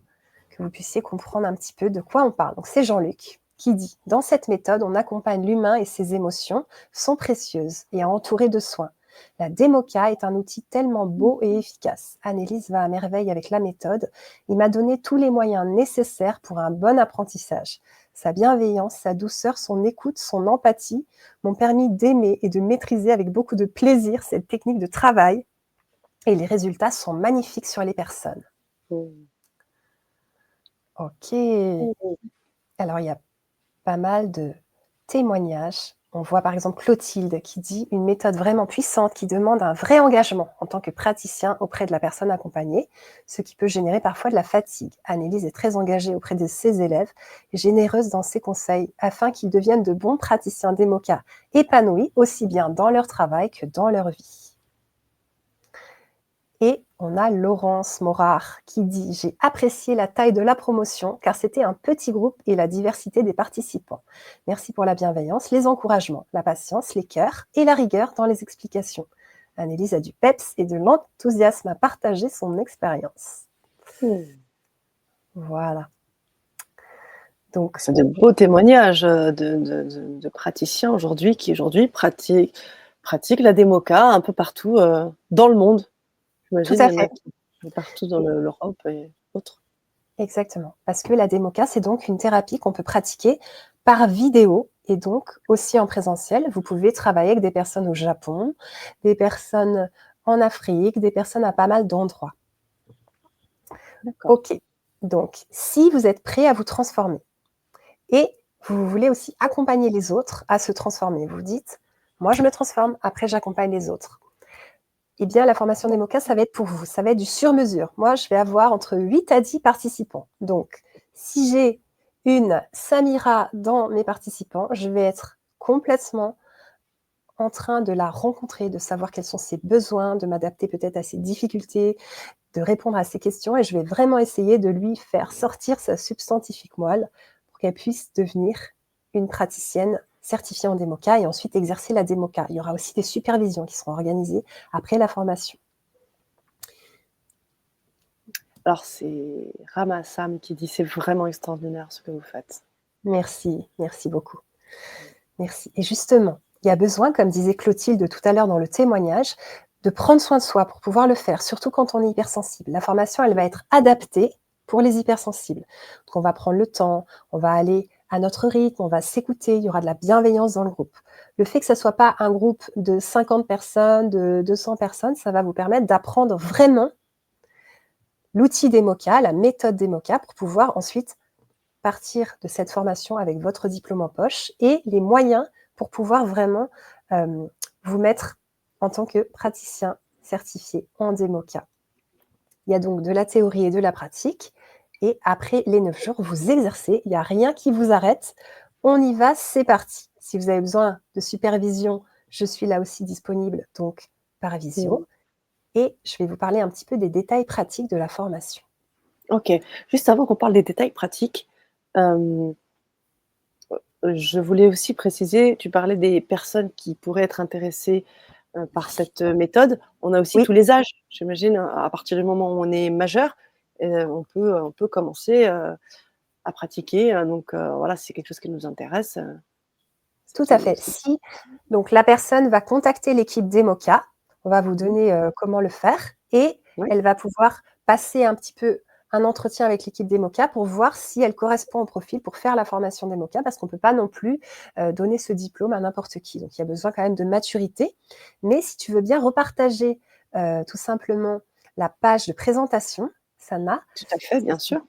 que vous puissiez comprendre un petit peu de quoi on parle. Donc c'est Jean-Luc qui dit: «Dans cette méthode, on accompagne l'humain et ses émotions sont précieuses et entourées de soins. La Demoka est un outil tellement beau et efficace. Annelise va à merveille avec la méthode. Il m'a donné tous les moyens nécessaires pour un bon apprentissage. Sa bienveillance, sa douceur, son écoute, son empathie m'ont permis d'aimer et de maîtriser avec beaucoup de plaisir cette technique de travail et les résultats sont magnifiques sur les personnes.» Mmh. OK. Mmh. Alors, il y a pas mal de témoignages. On voit par exemple Clotilde qui dit: «Une méthode vraiment puissante qui demande un vrai engagement en tant que praticien auprès de la personne accompagnée, ce qui peut générer parfois de la fatigue. Annelise est très engagée auprès de ses élèves et généreuse dans ses conseils afin qu'ils deviennent de bons praticiens d'EMOCA épanouis aussi bien dans leur travail que dans leur vie.» Et on a Laurence Morard qui dit: «J'ai apprécié la taille de la promotion car c'était un petit groupe et la diversité des participants. Merci pour la bienveillance, les encouragements, la patience, les cœurs et la rigueur dans les explications. Annelise a du peps et de l'enthousiasme à partager son expérience.» Mmh. Voilà. Donc, C'est de beaux témoignages, de praticiens aujourd'hui qui aujourd'hui pratiquent la Demoka un peu partout, dans le monde. tout J'imagine, il à y en a fait. qui partout dans l'Europe et autres. Exactement. Parce que la Demoka, c'est donc une thérapie qu'on peut pratiquer par vidéo et donc aussi en présentiel. Vous pouvez travailler avec des personnes au Japon, des personnes en Afrique, des personnes à pas mal d'endroits. D'accord. OK. Donc, si vous êtes prêt à vous transformer et vous voulez aussi accompagner les autres à se transformer, vous dites: «Moi, je me transforme, après j'accompagne les autres.» Eh bien, la formation Demoka, ça va être pour vous. Ça va être du sur-mesure. Moi, je vais avoir entre 8 à 10 participants. Donc, si j'ai une Samira dans mes participants, je vais être complètement en train de la rencontrer, de savoir quels sont ses besoins, de m'adapter peut-être à ses difficultés, de répondre à ses questions et je vais vraiment essayer de lui faire sortir sa substantifique moelle pour qu'elle puisse devenir une praticienne certifiée en Demoka et ensuite exercer la Demoka. Il y aura aussi des supervisions qui seront organisées après la formation. Alors c'est Ramassam qui dit: «C'est vraiment extraordinaire ce que vous faites». Merci, merci beaucoup. Merci. Et justement, il y a besoin, comme disait Clotilde tout à l'heure dans le témoignage, de prendre soin de soi pour pouvoir le faire, surtout quand on est hypersensible. La formation, elle va être adaptée pour les hypersensibles. Donc, on va prendre le temps, on va aller à notre rythme, on va s'écouter, il y aura de la bienveillance dans le groupe. Le fait que ce ne soit pas un groupe de 50 personnes, de 200 personnes, ça va vous permettre d'apprendre vraiment l'outil Demoka, la méthode Demoka, pour pouvoir ensuite partir de cette formation avec votre diplôme en poche et les moyens pour pouvoir vraiment vous mettre en tant que praticien certifié en Demoka. Il y a donc de la théorie et de la pratique. Et après les 9 jours, vous exercez. Il n'y a rien qui vous arrête. On y va, c'est parti. Si vous avez besoin de supervision, je suis là aussi disponible, donc par Mmh. visio. Et je vais vous parler un petit peu des détails pratiques de la formation. OK. Juste avant qu'on parle des détails pratiques, hem, je voulais aussi préciser, tu parlais des personnes qui pourraient être intéressées, par cette, méthode. On a aussi Oui, tous les âges. J'imagine, à partir du moment où on est majeur, on peut commencer, à pratiquer, donc voilà, si c'est quelque chose qui nous intéresse, tout à c'est fait. Si donc la personne va contacter l'équipe d'EMOCA, on va vous mmh, donner, comment le faire et oui, elle va pouvoir passer un petit peu un entretien avec l'équipe d'EMOCA pour voir si elle correspond au profil pour faire la formation d'EMOCA parce qu'on ne peut pas non plus, donner ce diplôme à n'importe qui. Donc il y a besoin quand même de maturité. Mais si tu veux bien repartager, tout simplement la page de présentation, Sana, tout à fait, ce bien serait sûr.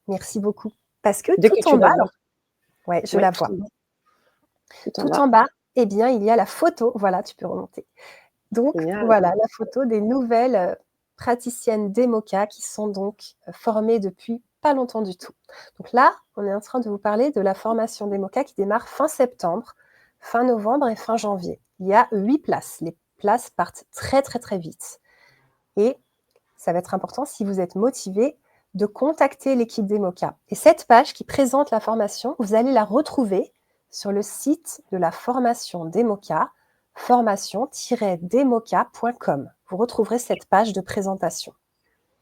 merci beaucoup. Parce que Dès que tout tu en la bas vois. ouais, je Oui, la tout vois. en bas, tout en Tout bas. en bas, eh bien, il y a la photo. Voilà, tu peux remonter. Donc Génial. voilà, la photo des nouvelles, praticiennes d'EMOCA qui sont donc formées depuis pas longtemps du tout. Donc là, on est en train de vous parler de la formation d'EMOCA qui démarre fin septembre, fin novembre et fin janvier. Il y a 8 places. Les places partent très très très vite. Et ça va être important, si vous êtes motivé, de contacter l'équipe d'EMOCA. Et cette page qui présente la formation, vous allez la retrouver sur le site de la formation d'EMOCA, formation-democa.com. Vous retrouverez cette page de présentation.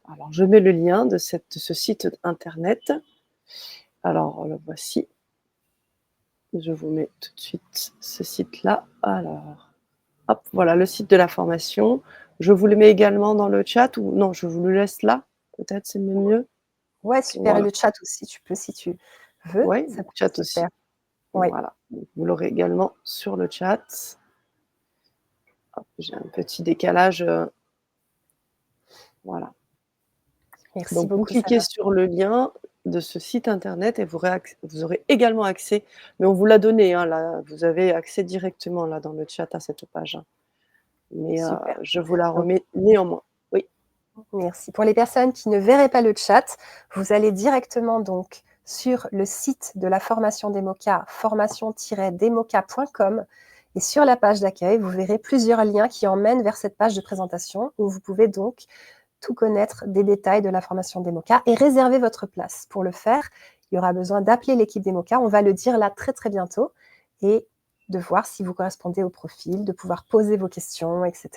Alors, je mets le lien de ce site internet. Alors, le voici. Je vous mets tout de suite ce site-là. Alors, hop, voilà le site de la formation. Je vous le mets également dans le chat ou non, je vous le laisse là. Peut-être c'est mieux. Ouais, super. Voilà. Et le chat aussi, tu peux si tu veux. Oui, Ça le peut chat être aussi. super. Ouais. Voilà. Vous l'aurez également sur le chat. Hop, j'ai un petit décalage. Voilà. Merci Donc, vous beaucoup, cliquez Sana. sur le lien de ce site internet et vous aurez également accès, mais on vous l'a donné, hein, là, vous avez accès directement là dans le chat à cette page, hein. Mais Super. je vous la Donc, remets néanmoins. Oui, merci. Pour les personnes qui ne verraient pas le chat, vous allez directement donc sur le site de la formation d'EMOCA, formation-democa.com. Et sur la page d'accueil, vous verrez plusieurs liens qui emmènent vers cette page de présentation où vous pouvez donc tout connaître des détails de la formation d'EMOCA et réserver votre place. Pour le faire, il y aura besoin d'appeler l'équipe d'EMOCA. On va le dire là très très bientôt et de voir si vous correspondez au profil, de pouvoir poser vos questions, etc.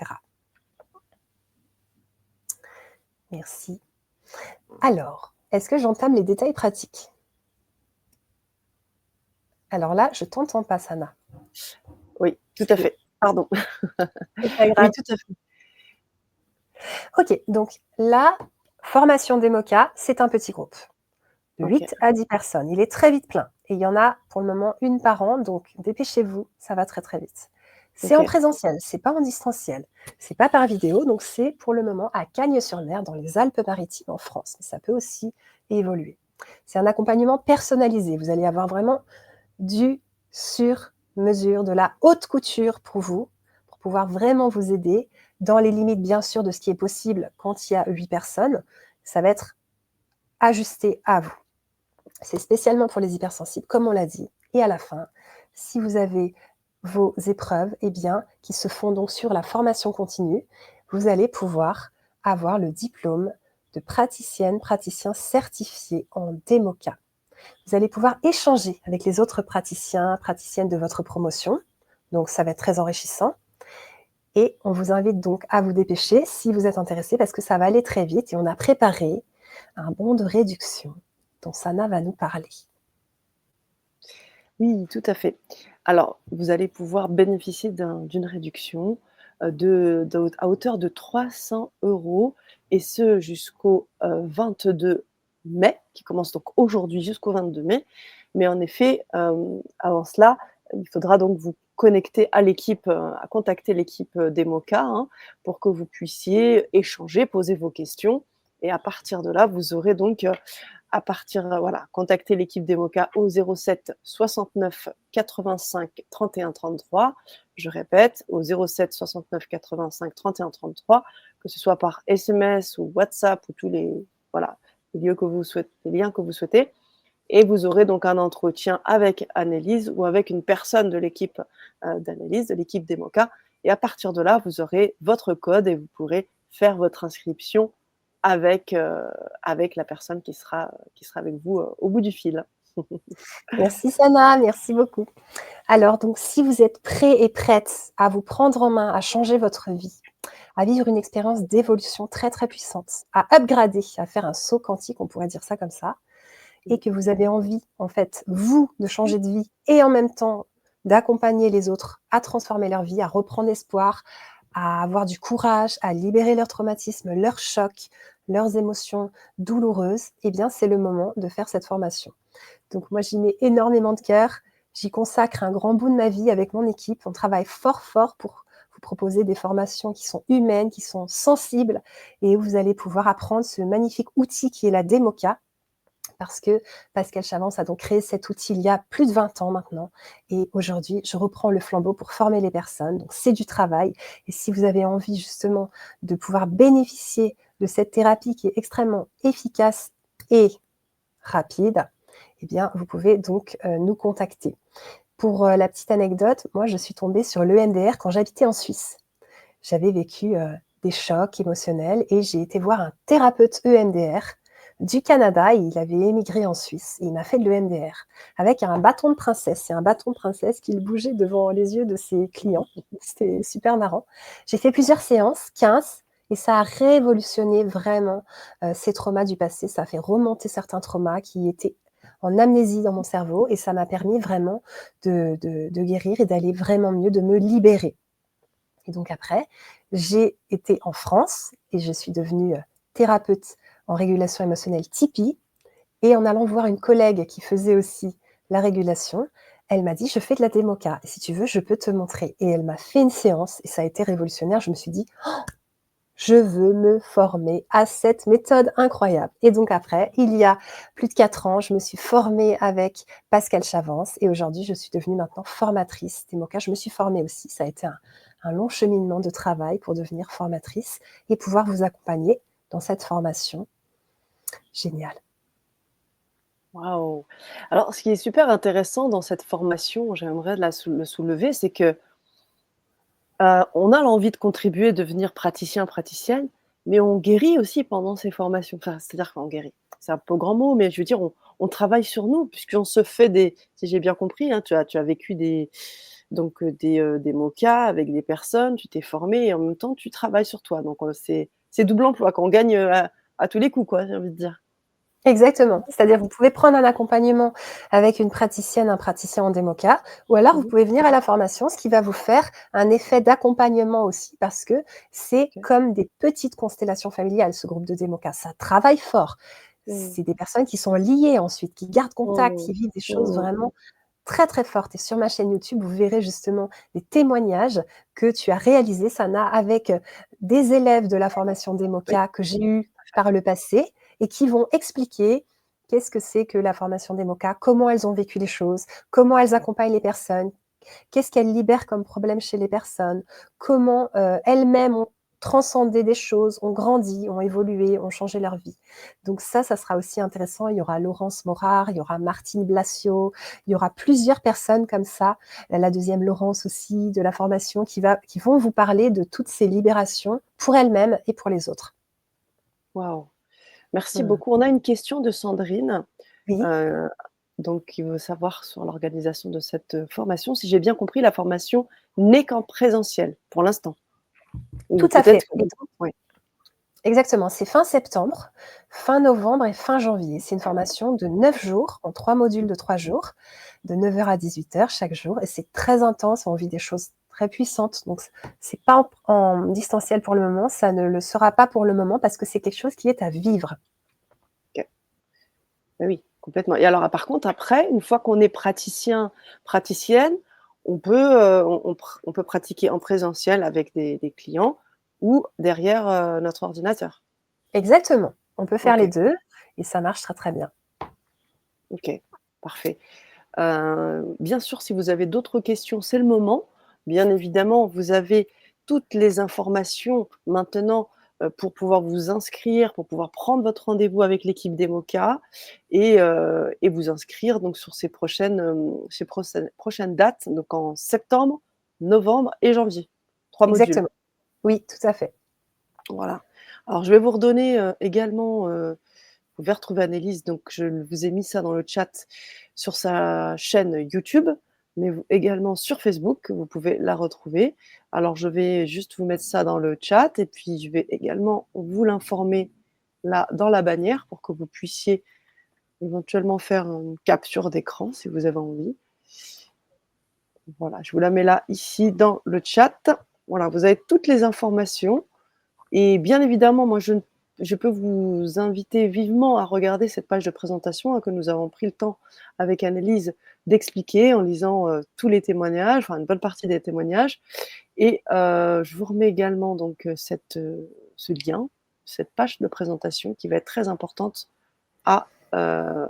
Merci. Alors, est-ce que j'entame les détails pratiques? Alors là, je t'entends pas, Sana. oui, tout à fait. Pardon. C'est pas Oui, grave. tout à fait. Ok, donc la formation d'EMOCA, c'est un petit groupe de OK. 8 à 10 personnes. Il est très vite plein. Et il y en a pour le moment une par an, donc dépêchez-vous, ça va très très vite. C'est en OK. présentiel, c'est pas en distanciel, c'est pas par vidéo, donc c'est pour le moment à Cagnes-sur-Mer, dans les Alpes-Maritimes en France. Mais ça peut aussi évoluer. C'est un accompagnement personnalisé. Vous allez avoir vraiment du sur-mesure, de la haute couture pour vous, pour pouvoir vraiment vous aider dans les limites, bien sûr, de ce qui est possible quand il y a 8 personnes. Ça va être ajusté à vous. C'est spécialement pour les hypersensibles, comme on l'a dit. Et à la fin, si vous avez vos épreuves, eh bien, qui se font donc sur la formation continue, vous allez pouvoir avoir le diplôme de praticienne, praticien certifié en DEMOCA. Vous allez pouvoir échanger avec les autres praticiens, praticiennes de votre promotion. Donc, ça va être très enrichissant. Et on vous invite donc à vous dépêcher si vous êtes intéressé parce que ça va aller très vite et on a préparé un bon de réduction dont Sana va nous parler. Oui, tout à fait. Alors, vous allez pouvoir bénéficier d'une réduction, à hauteur de 300 € et ce jusqu'au, 22 mai, qui commence donc aujourd'hui jusqu'au 22 mai. Mais en effet, avant cela, il faudra donc vous connecter à l'équipe, à contacter l'équipe, d'EMOCA, hein, pour que vous puissiez échanger, poser vos questions et à partir de là, vous aurez donc, à partir, voilà, contacter l'équipe d'EMOCA au 07 69 85 31 33. Je répète, au 07 69 85 31 33, que ce soit par SMS ou WhatsApp ou tous les, voilà, les liens que vous souhaitez. Et vous aurez donc un entretien avec Annelise ou avec une personne de l'équipe d'Annelise, de l'équipe d'EMOCA. Et à partir de là, vous aurez votre code et vous pourrez faire votre inscription avec, avec la personne qui sera avec vous au bout du fil. Merci Sana, merci beaucoup. Alors donc si vous êtes prêts et prêtes à vous prendre en main, à changer votre vie, à vivre une expérience d'évolution très très puissante, à upgrader, à faire un saut quantique, on pourrait dire ça comme ça, et que vous avez envie, en fait, vous, de changer de vie et en même temps d'accompagner les autres à transformer leur vie, à reprendre espoir, à avoir du courage, à libérer leur traumatisme, leurs chocs, leurs émotions douloureuses, eh bien, c'est le moment de faire cette formation. Donc, moi, j'y mets énormément de cœur. J'y consacre un grand bout de ma vie avec mon équipe. On travaille fort, fort pour vous proposer des formations qui sont humaines, qui sont sensibles et où vous allez pouvoir apprendre ce magnifique outil qui est la DEMOCA, parce que Pascal Chavance a donc créé cet outil il y a plus de 20 ans maintenant. Et aujourd'hui, je reprends le flambeau pour former les personnes. Donc, c'est du travail. Et si vous avez envie justement de pouvoir bénéficier de cette thérapie qui est extrêmement efficace et rapide, eh bien, vous pouvez donc nous contacter. Pour la petite anecdote, moi, je suis tombée sur l'EMDR quand j'habitais en Suisse. J'avais vécu des chocs émotionnels et j'ai été voir un thérapeute EMDR du Canada. Il avait émigré en Suisse et il m'a fait de l'EMDR avec un bâton de princesse. C'est un bâton de princesse qu'il bougeait devant les yeux de ses clients. C'était super marrant. J'ai fait plusieurs séances, 15, et ça a révolutionné vraiment ces traumas du passé. Ça a fait remonter certains traumas qui étaient en amnésie dans mon cerveau et ça m'a permis vraiment de guérir et d'aller vraiment mieux, de me libérer. Et donc après, j'ai été en France et je suis devenue thérapeute en régulation émotionnelle Tipeee. Et en allant voir une collègue qui faisait aussi la régulation, elle m'a dit: «Je fais de la démoca et si tu veux, je peux te montrer». Et elle m'a fait une séance et ça a été révolutionnaire. Je me suis dit: je veux me former à cette méthode incroyable. Et donc après, il y a plus de 4 ans, je me suis formée avec Pascal Chavance et aujourd'hui, je suis devenue maintenant formatrice Demoka. Je me suis formée aussi. Ça a été un long cheminement de travail pour devenir formatrice et pouvoir vous accompagner dans cette formation. Génial. Waouh! Alors, ce qui est super intéressant dans cette formation, j'aimerais le soulever, c'est que, on a l'envie de contribuer, devenir praticien, praticienne, mais on guérit aussi pendant ces formations. Enfin, c'est-à-dire qu'on guérit, c'est un peu grand mot, mais je veux dire, on travaille sur nous puisqu'on se fait des si j'ai bien compris, hein, tu as vécu des MOCA avec des personnes, tu t'es formé et en même temps tu travailles sur toi. Donc, c'est double emploi, quoi. On gagne, à tous les coups, quoi, j'ai envie de dire. Exactement. C'est-à-dire, vous pouvez prendre un accompagnement avec une praticienne, un praticien en démoca, ou alors vous Mmh. pouvez venir à la formation, ce qui va vous faire un effet d'accompagnement aussi, parce que c'est OK. comme des petites constellations familiales, ce groupe de démoca. Ça travaille fort. Mmh. C'est des personnes qui sont liées ensuite, qui gardent contact, Mmh. qui vivent des choses Mmh. vraiment très, très fortes. Et sur ma chaîne YouTube, vous verrez justement des témoignages que tu as réalisés, Sana, avec des élèves de la formation Oui. démoca que j'ai eu par le passé et qui vont expliquer qu'est-ce que c'est que la formation démoca, comment elles ont vécu les choses, comment elles accompagnent les personnes, qu'est-ce qu'elles libèrent comme problème chez les personnes, comment elles-mêmes ont transcendé des choses, ont grandi, ont évolué, ont changé leur vie. Donc ça sera aussi intéressant. Il y aura Laurence Morard, il y aura Martine Blasio, il y aura plusieurs personnes comme ça, la deuxième Laurence aussi de la formation qui vont vous parler de toutes ces libérations pour elles-mêmes et pour les autres. Waouh! Merci Mmh. beaucoup. On a une question de Sandrine, Oui, heu, donc qui veut savoir sur l'organisation de cette, formation. Si j'ai bien compris, la formation n'est qu'en présentiel pour l'instant? Ou tout à peut-être fait. que Et donc oui, exactement, c'est fin septembre, fin novembre et fin janvier. C'est une formation de 9 jours, en 3 modules de 3 jours, de 9 heures à 18 heures chaque jour et c'est très intense, on vit des choses très puissantes. Donc c'est pas en distanciel pour le moment, ça ne le sera pas pour le moment parce que c'est quelque chose qui est à vivre. OK. Bah, oui, complètement et alors, par contre, après, une fois qu'on est praticien, praticienne, on peut pratiquer en présentiel avec des clients ou derrière, notre ordinateur? Exactement, on peut faire les OK, 2 et ça marche très, très bien. OK, parfait. Bien sûr, si vous avez d'autres questions, c'est le moment. Bien évidemment, vous avez toutes les informations maintenant, pour pouvoir vous inscrire, pour pouvoir prendre votre rendez-vous avec l'équipe d'Emoca et vous inscrire donc sur ces prochaines dates, donc en septembre, novembre et janvier. 3 modules. Exactement. Oui, tout à fait. Voilà. Alors je vais vous redonner, également, vous pouvez retrouver Annelise, donc je vous ai mis ça dans le chat sur sa chaîne YouTube, mais également sur Facebook, vous pouvez la retrouver. Alors je vais juste vous mettre ça dans le chat et puis je vais également vous l'informer là dans la bannière pour que vous puissiez éventuellement faire une capture d'écran si vous avez envie. Voilà, je vous la mets là, ici dans le chat. Voilà, vous avez toutes les informations. Et bien évidemment, moi, je peux vous inviter vivement à regarder cette page de présentation, hein, que nous avons pris le temps avec Annelise d'expliquer en lisant, tous les témoignages, enfin une bonne partie des témoignages et je vous remets également donc, ce lien, cette page de présentation qui va être très importante à, heu,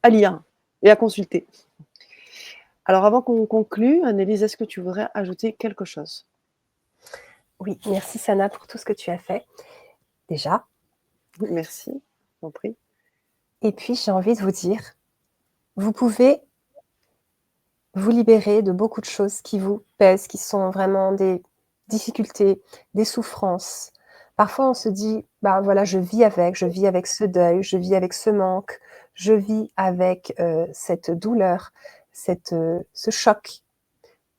à lire et à consulter. Alors avant qu'on conclue, Annelise, est-ce que tu voudrais ajouter quelque chose? Oui, merci Sana pour tout ce que tu as fait. déjà. Merci, je t'en prie. Et puis, j'ai envie de vous dire, vous pouvez vous libérer de beaucoup de choses qui vous pèsent, qui sont vraiment des difficultés, des souffrances. Parfois, on se dit: «Bah, voilà, je vis avec ce deuil, je vis avec ce manque, je vis avec, cette douleur, ce choc».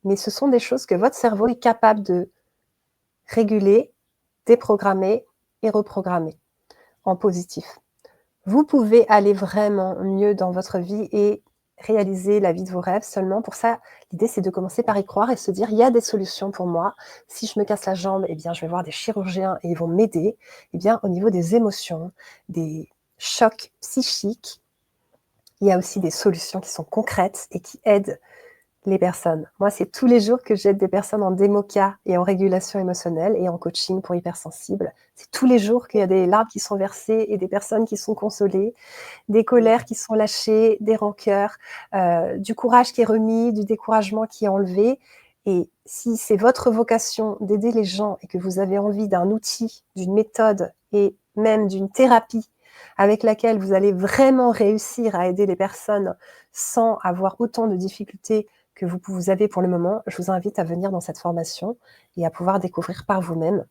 Mais ce sont des choses que votre cerveau est capable de réguler, déprogrammer et reprogrammer en positif. Vous pouvez aller vraiment mieux dans votre vie et réaliser la vie de vos rêves. Seulement pour ça, l'idée, c'est de commencer par y croire et se dire: «Il y a des solutions pour moi. Si je me casse la jambe, eh bien, je vais voir des chirurgiens et ils vont m'aider». Eh bien, au niveau des émotions, des chocs psychiques, il y a aussi des solutions qui sont concrètes et qui aident les personnes. Moi, c'est tous les jours que j'aide des personnes en démoca et en régulation émotionnelle et en coaching pour hypersensibles. C'est tous les jours qu'il y a des larmes qui sont versées et des personnes qui sont consolées, des Mmh. colères qui sont lâchées, des rancœurs, du courage qui est remis, du découragement qui est enlevé. Et si c'est votre vocation d'aider les gens et que vous avez envie d'un outil, d'une méthode et même d'une thérapie avec laquelle vous allez vraiment réussir à aider les personnes sans avoir autant de difficultés que vous avez pour le moment, je vous invite à venir dans cette formation et à pouvoir découvrir par vous-même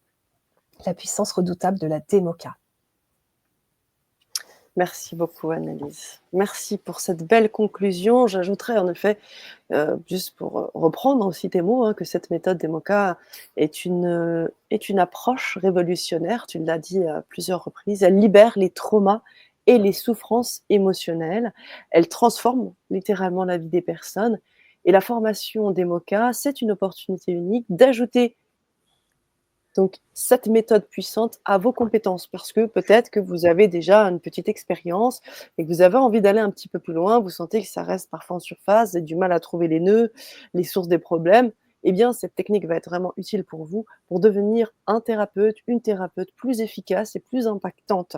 la puissance redoutable de la démoca. Merci beaucoup, Annelise. Merci pour cette belle conclusion. J'ajouterais en effet, juste pour, reprendre aussi tes mots, hein, que cette méthode DEMOCA est une approche révolutionnaire. Tu l'as dit à plusieurs reprises. Elle libère les traumas et les souffrances émotionnelles. Elle transforme littéralement la vie des personnes et la formation DEMOCA, c'est une opportunité unique d'ajouter donc cette méthode puissante à vos compétences, parce que peut-être que vous avez déjà une petite expérience et que vous avez envie d'aller un petit peu plus loin, vous sentez que ça reste parfois en surface, vous avez du mal à trouver les nœuds, les sources des problèmes, eh bien cette technique va être vraiment utile pour vous, pour devenir un thérapeute, une thérapeute plus efficace et plus impactante.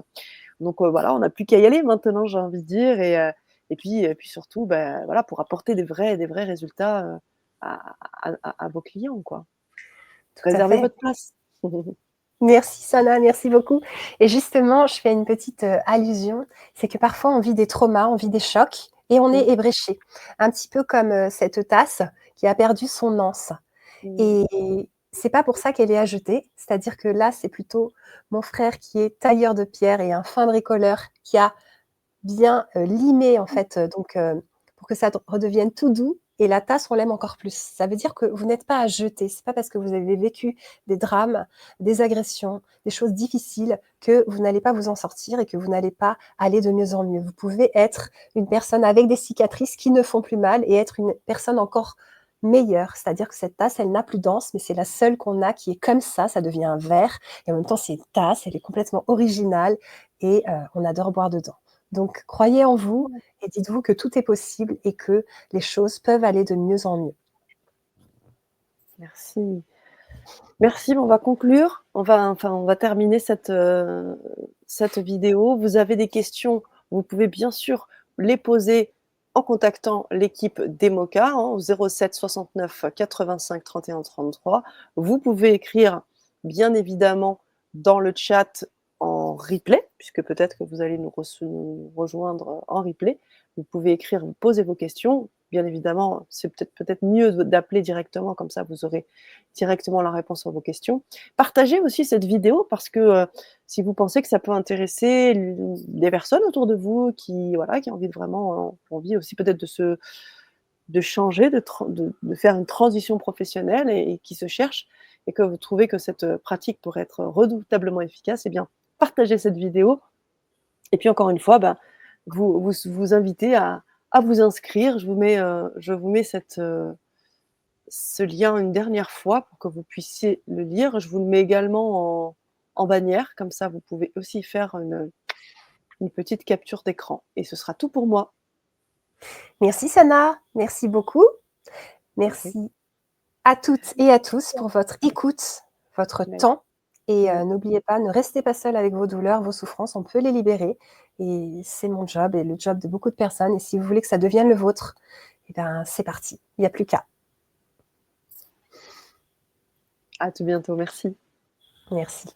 Donc voilà, on n'a plus qu'à y aller maintenant, j'ai envie de dire et puis surtout, bah, voilà, pour apporter des vrais résultats, à vos clients, quoi. Tout à Réservez fait. votre place. Merci Sana, merci beaucoup. Et justement, je fais une petite allusion, c'est que parfois on vit des traumas, on vit des chocs et on est Mmh. ébréché. Un petit peu comme cette tasse qui a perdu son anse. Mmh. Et c'est pas pour ça qu'elle est à jeter, c'est-à-dire que là, c'est plutôt mon frère qui est tailleur de pierre et un fin bricoleur qui a bien, limé en fait, pour que ça redevienne tout doux et la tasse, on l'aime encore plus. Ça veut dire que vous n'êtes pas à jeter. C'est pas parce que vous avez vécu des drames, des agressions, des choses difficiles que vous n'allez pas vous en sortir et que vous n'allez pas aller de mieux en mieux. Vous pouvez être une personne avec des cicatrices qui ne font plus mal et être une personne encore meilleure. C'est-à-dire que cette tasse, elle n'a plus d'anse, mais c'est la seule qu'on a qui est comme ça devient un verre et en même temps, c'est une tasse, elle est complètement originale et on adore boire dedans. Donc, croyez en vous et dites-vous que tout est possible et que les choses peuvent aller de mieux en mieux. Merci. Merci, on va conclure. On va terminer cette vidéo. Vous avez des questions, vous pouvez bien sûr les poser en contactant l'équipe d'Emoca, hein, au 07 69 85 31 33. Vous pouvez écrire, bien évidemment, dans le chat en replay, puisque peut-être que vous allez nous rejoindre en replay. Vous pouvez écrire, vous poser vos questions. Bien évidemment, c'est peut-être mieux d'appeler directement, comme ça vous aurez directement la réponse à vos questions. Partagez aussi cette vidéo parce que si vous pensez que ça peut intéresser des personnes autour de vous qui, voilà, qui ont envie de vraiment, ont envie aussi peut-être de changer, de faire une transition professionnelle et qui se cherchent et que vous trouvez que cette pratique pourrait être redoutablement efficace, eh bien, partagez cette vidéo. Et puis encore une fois, ben, vous invitez à vous inscrire. Je vous mets ce lien une dernière fois pour que vous puissiez le lire. Je vous le mets également en bannière, comme ça vous pouvez aussi faire une petite capture d'écran et ce sera tout pour moi. Merci Sana, merci beaucoup. Je t'en prie. Merci à toutes et à tous pour votre écoute, votre Mais temps et mmh, n'oubliez pas, ne restez pas seul avec vos douleurs, vos souffrances, on peut les libérer et c'est mon job et le job de beaucoup de personnes et si vous voulez que ça devienne le vôtre, eh ben, c'est parti, il n'y a plus qu'à. à tout bientôt, merci. Merci.